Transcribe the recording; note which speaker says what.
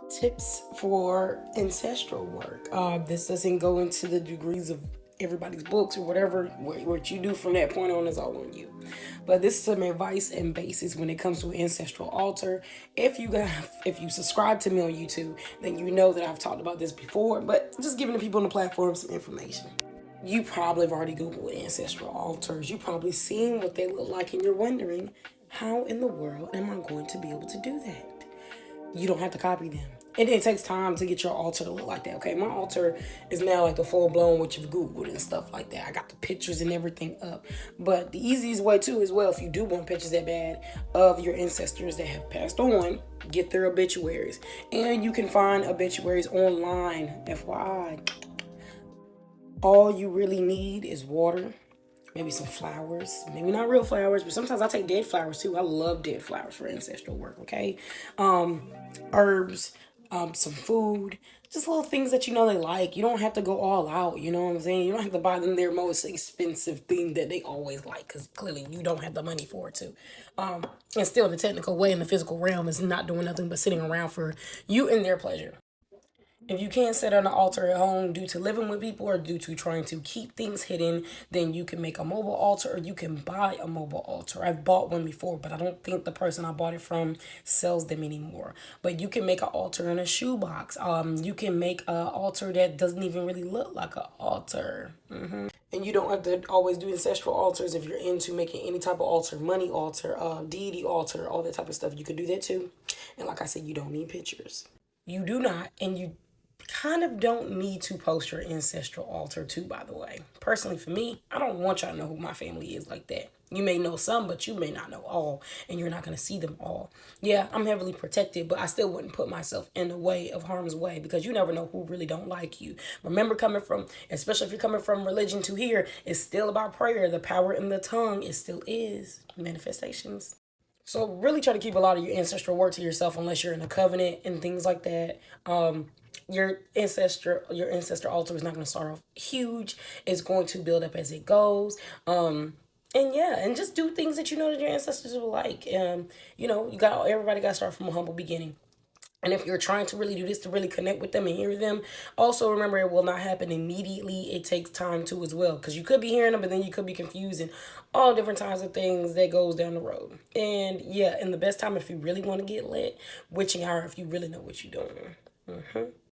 Speaker 1: Tips for ancestral work. This doesn't go into the degrees of everybody's books or whatever. What you do from that point on is all on you. But this is some advice and basis when it comes to ancestral altar. If you subscribe to me on YouTube, then you know that I've talked about this before. But just giving the people on the platform some information. You probably have already Googled ancestral altars. You probably seen what they look like, and you're wondering, how in the world am I going to be able to do that? You don't have to copy them. And it takes time to get your altar to look like that. Okay, my altar is now like the full blown, what you've Googled and stuff like that. I got the pictures and everything up. But the easiest way too, as well, if you do want pictures that bad of your ancestors that have passed on, get their obituaries. And you can find obituaries online. FYI, all you really need is water, maybe some flowers, maybe not real flowers, but sometimes I take dead flowers too. I love dead flowers for ancestral work. Okay, herbs, some food, just little things that you know they like. You don't have to go all out. You know what I'm saying? You don't have to buy them their most expensive thing that they always like, because clearly you don't have the money for it too. And still, the technical way in the physical realm is not doing nothing but sitting around for you and their pleasure. If you can't sit on an altar at home due to living with people or due to trying to keep things hidden, then you can make a mobile altar or you can buy a mobile altar. I've bought one before, but I don't think the person I bought it from sells them anymore. But you can make an altar in a shoebox. You can make an altar that doesn't even really look like an altar. And you don't have to always do ancestral altars if you're into making any type of altar, money altar, deity altar, all that type of stuff. You can do that too. And like I said, you don't need pictures. You do not, and you kind of don't need to post your ancestral altar too, by the way. Personally, for me, I don't want y'all to know who my family is like that. You may know some, but you may not know all, and you're not going to see them all. Yeah, I'm heavily protected, but I still wouldn't put myself in the way of harm's way, because you never know who really don't like you. Remember, coming from, especially if you're coming from religion to here, it's still about prayer. The power in the tongue, it still is manifestations. So really try to keep a lot of your ancestral work to yourself unless you're in a covenant and things like that. Your ancestor altar is not going to start off huge. It's going to build up as it goes. And yeah, and just do things that you know that your ancestors will like. Everybody got to start from a humble beginning. And if you're trying to really do this to really connect with them and hear them, also remember it will not happen immediately. It takes time too as well. Because you could be hearing them, but then you could be confusing all different kinds of things that goes down the road. And yeah, and the best time if you really want to get lit, witching hour if you really know what you're doing.